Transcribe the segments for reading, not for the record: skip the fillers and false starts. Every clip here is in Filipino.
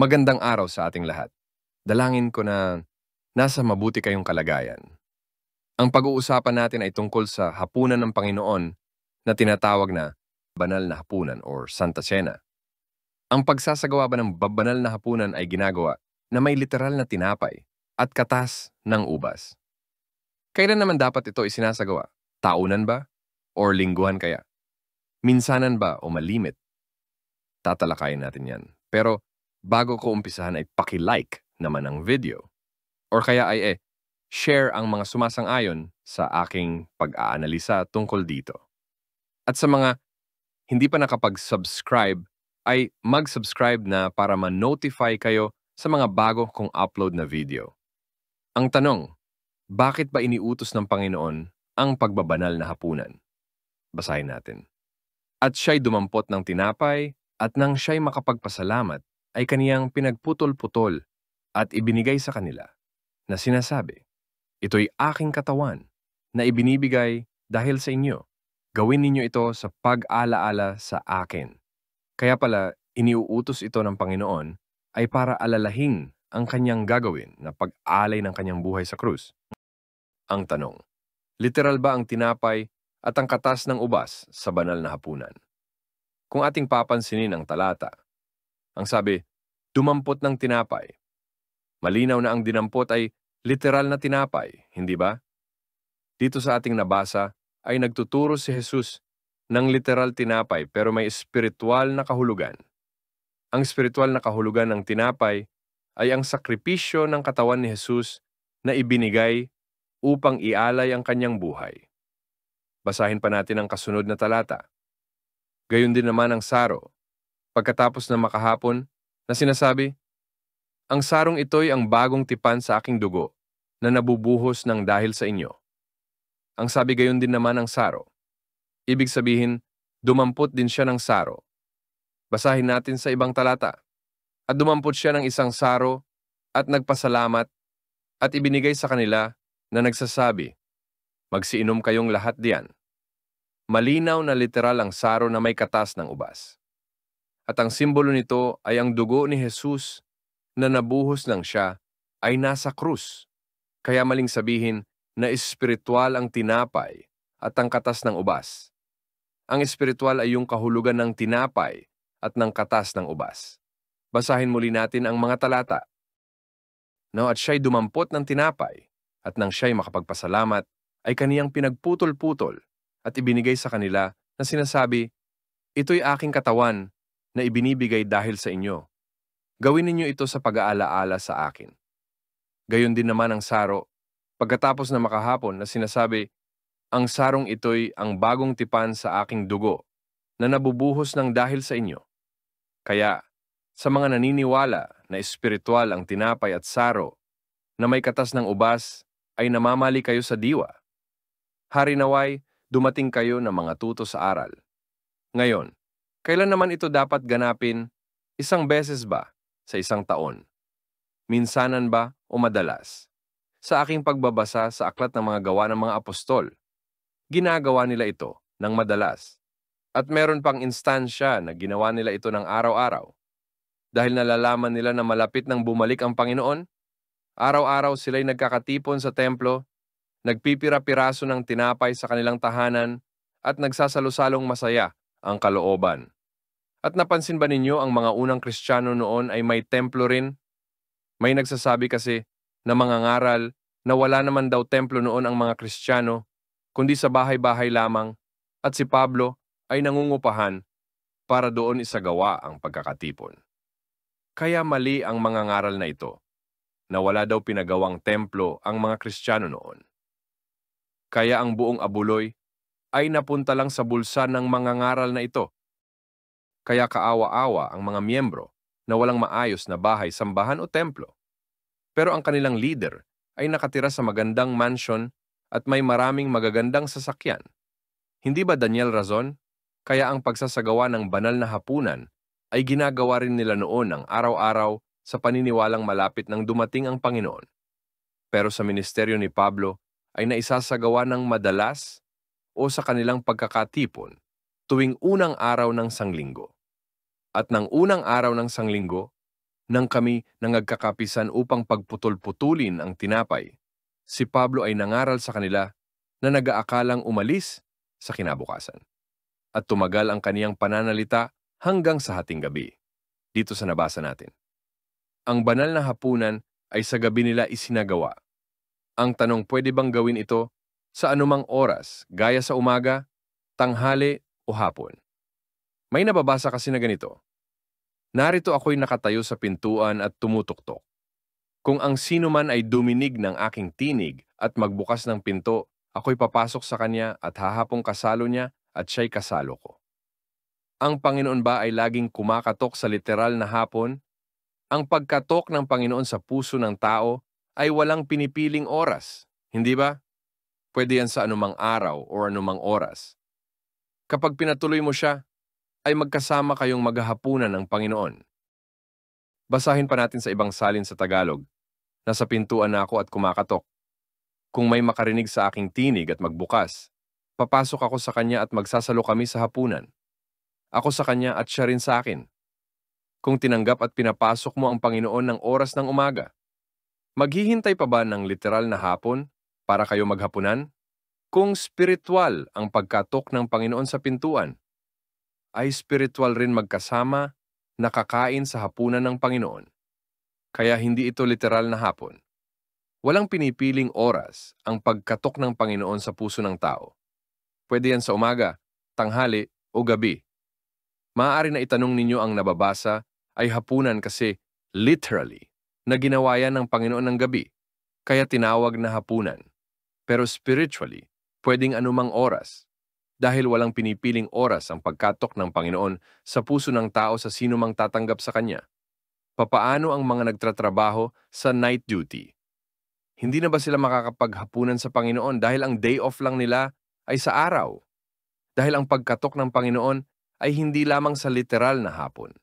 Magandang araw sa ating lahat. Dalangin ko na nasa mabuti kayong kalagayan. Ang pag-uusapan natin ay tungkol sa hapunan ng Panginoon na tinatawag na banal na hapunan or Santa Cena. Ang pagsasagawa ba ng banal na hapunan ay ginagawa na may literal na tinapay at katas ng ubas. Kailan naman dapat ito isinasagawa? Taunan ba? Or lingguhan kaya? Minsanan ba o malimit? Tatalakayin natin yan. Pero bago ko umpisahan ay paki-like naman ang video. Or kaya ay share ang mga sumasang-ayon sa aking pag-aanalisa tungkol dito. At sa mga hindi pa nakapag-subscribe ay mag-subscribe na para ma-notify kayo sa mga bago kong upload na video. Ang tanong, bakit ba iniutos ng Panginoon ang pagbabanal na hapunan? Basahin natin. At siya'y dumampot ng tinapay at nang siya'y makapagpasalamat ay kaniyang pinagputol-putol at ibinigay sa kanila na sinasabi, ito'y aking katawan na ibinibigay dahil sa inyo. Gawin ninyo ito sa pag-alaala sa akin. Kaya pala, iniuutos ito ng Panginoon ay para alalahin ang kanyang gagawin na pag-alay ng kanyang buhay sa krus. Ang tanong, literal ba ang tinapay at ang katas ng ubas sa banal na hapunan? Kung ating papansinin ang talata, ang sabi, dumampot ng tinapay. Malinaw na ang dinampot ay literal na tinapay, hindi ba? Dito sa ating nabasa ay nagtuturo si Jesus ng literal tinapay pero may espiritual na kahulugan. Ang espiritual na kahulugan ng tinapay ay ang sakripisyo ng katawan ni Jesus na ibinigay upang ialay ang kanyang buhay. Basahin pa natin ang kasunod na talata. Gayon din naman ang saro. Pagkatapos na makahapon, na sinasabi, ang sarong ito'y ang bagong tipan sa aking dugo na nabubuhos ng dahil sa inyo. Ang sabi gayon din naman ng saro. Ibig sabihin, dumampot din siya ng saro. Basahin natin sa ibang talata. At dumampot siya ng isang saro at nagpasalamat at ibinigay sa kanila na nagsasabi, magsiinom kayong lahat diyan. Malinaw na literal ang saro na may katas ng ubas. At ang simbolo nito ay ang dugo ni Jesus na nabuhos lang siya ay nasa krus. Kaya maling sabihin na espiritual ang tinapay at ang katas ng ubas. Ang espiritual ay yung kahulugan ng tinapay at ng katas ng ubas. Basahin muli natin ang mga talata. At siya'y dumampot ng tinapay at nang siya'y makapagpasalamat ay kaniyang pinagputol-putol at ibinigay sa kanila na sinasabi, ito'y aking katawan na ibinibigay dahil sa inyo. Gawin ninyo ito sa pag-aalaala sa akin. Gayon din naman ang saro, pagkatapos na makahapon na sinasabi, ang sarong ito'y ang bagong tipan sa aking dugo na nabubuhos ng dahil sa inyo. Kaya, sa mga naniniwala na espiritual ang tinapay at saro na may katas ng ubas ay namamali kayo sa diwa. Hari naway, dumating kayo ng mga tuto sa aral. Ngayon, kailan naman ito dapat ganapin? Isang beses ba sa isang taon? Minsanan ba o madalas? Sa aking pagbabasa sa aklat ng mga gawa ng mga apostol, ginagawa nila ito ng madalas. At meron pang instansya na ginawa nila ito ng araw-araw. Dahil nalalaman nila na malapit nang bumalik ang Panginoon, araw-araw sila'y nagkakatipon sa templo, nagpipira-piraso ng tinapay sa kanilang tahanan, at nagsasalo-salong masaya ang kalooban. At napansin ba ninyo ang mga unang Kristiyano noon ay may templo rin? May nagsasabi kasi na mga ngaral na wala naman daw templo noon ang mga Kristiyano, kundi sa bahay-bahay lamang, at si Pablo ay nangungupahan para doon isagawa ang pagkakatipon. Kaya mali ang mga ngaral na ito, na wala daw pinagawang templo ang mga Kristiyano noon. Kaya ang buong abuloy ay napunta lang sa bulsa ng mga ngaral na ito. Kaya kaawa-awa ang mga miyembro na walang maayos na bahay, sambahan o templo. Pero ang kanilang leader ay nakatira sa magandang mansion at may maraming magagandang sasakyan. Hindi ba Daniel razon? Kaya ang pagsasagawa ng banal na hapunan ay ginagawa rin nila noon ng araw-araw sa paniniwalang malapit nang dumating ang Panginoon. Pero sa ministeryo ni Pablo ay naisasagawa ng madalas o sa kanilang pagkakatipon tuwing unang araw ng sanglinggo. At ng unang araw ng sanglinggo, Nang kami nangagkakapisan upang pagputol-putulin ang tinapay, si Pablo ay nangaral sa kanila na nag-aakalang umalis sa kinabukasan. At tumagal ang kaniyang pananalita hanggang sa hating gabi. Dito sa nabasa natin. Ang banal na hapunan ay sa gabi nila isinagawa. Ang tanong, pwede bang gawin ito sa anumang oras, gaya sa umaga, tanghali o hapon? May nababasa kasi na ganito. Narito ako'y nakatayo sa pintuan at tumutuktok. Kung ang sino man ay duminig ng aking tinig at magbukas ng pinto, ako'y papasok sa kanya at hahapong kasalo niya at siya'y kasalo ko. Ang Panginoon ba ay laging kumakatok sa literal na hapon? Ang pagkatok ng Panginoon sa puso ng tao ay walang pinipiling oras, hindi ba? Pwede yan sa anumang araw o anumang oras. Kapag pinatuloy mo siya, ay magkasama kayong maghahapunan ng Panginoon. Basahin pa natin sa ibang salin sa Tagalog. Nasa pintuan na ako at kumakatok. Kung may makarinig sa aking tinig at magbukas, papasok ako sa kanya at magsasalo kami sa hapunan. Ako sa kanya at siya rin sa akin. Kung tinanggap at pinapasok mo ang Panginoon ng oras ng umaga, maghihintay pa ba ng literal na hapon para kayo maghapunan? Kung spiritual ang pagkatok ng Panginoon sa pintuan, ay spiritual rin magkasama, nakakain sa hapunan ng Panginoon. Kaya hindi ito literal na hapon. Walang pinipiling oras ang pagkatok ng Panginoon sa puso ng tao. Pwede yan sa umaga, tanghali o gabi. Maaari na itanong ninyo ang nababasa ay hapunan kasi literally na ginawa yan ng Panginoon ng gabi, kaya tinawag na hapunan. Pero spiritually, pwedeng anumang oras. Dahil walang pinipiling oras ang pagkatok ng Panginoon sa puso ng tao sa sino mang tatanggap sa Kanya. Papaano ang mga nagtratrabaho sa night duty? Hindi na ba sila makakapaghapunan sa Panginoon dahil ang day off lang nila ay sa araw? Dahil ang pagkatok ng Panginoon ay hindi lamang sa literal na hapon.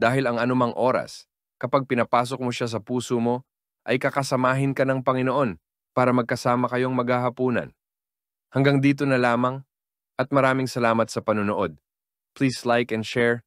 Dahil ang anumang oras, kapag pinapasok mo siya sa puso mo, ay kakasamahin ka ng Panginoon para magkasama kayong maghahapunan. Hanggang dito na lamang. At maraming salamat sa panunood. Please like and share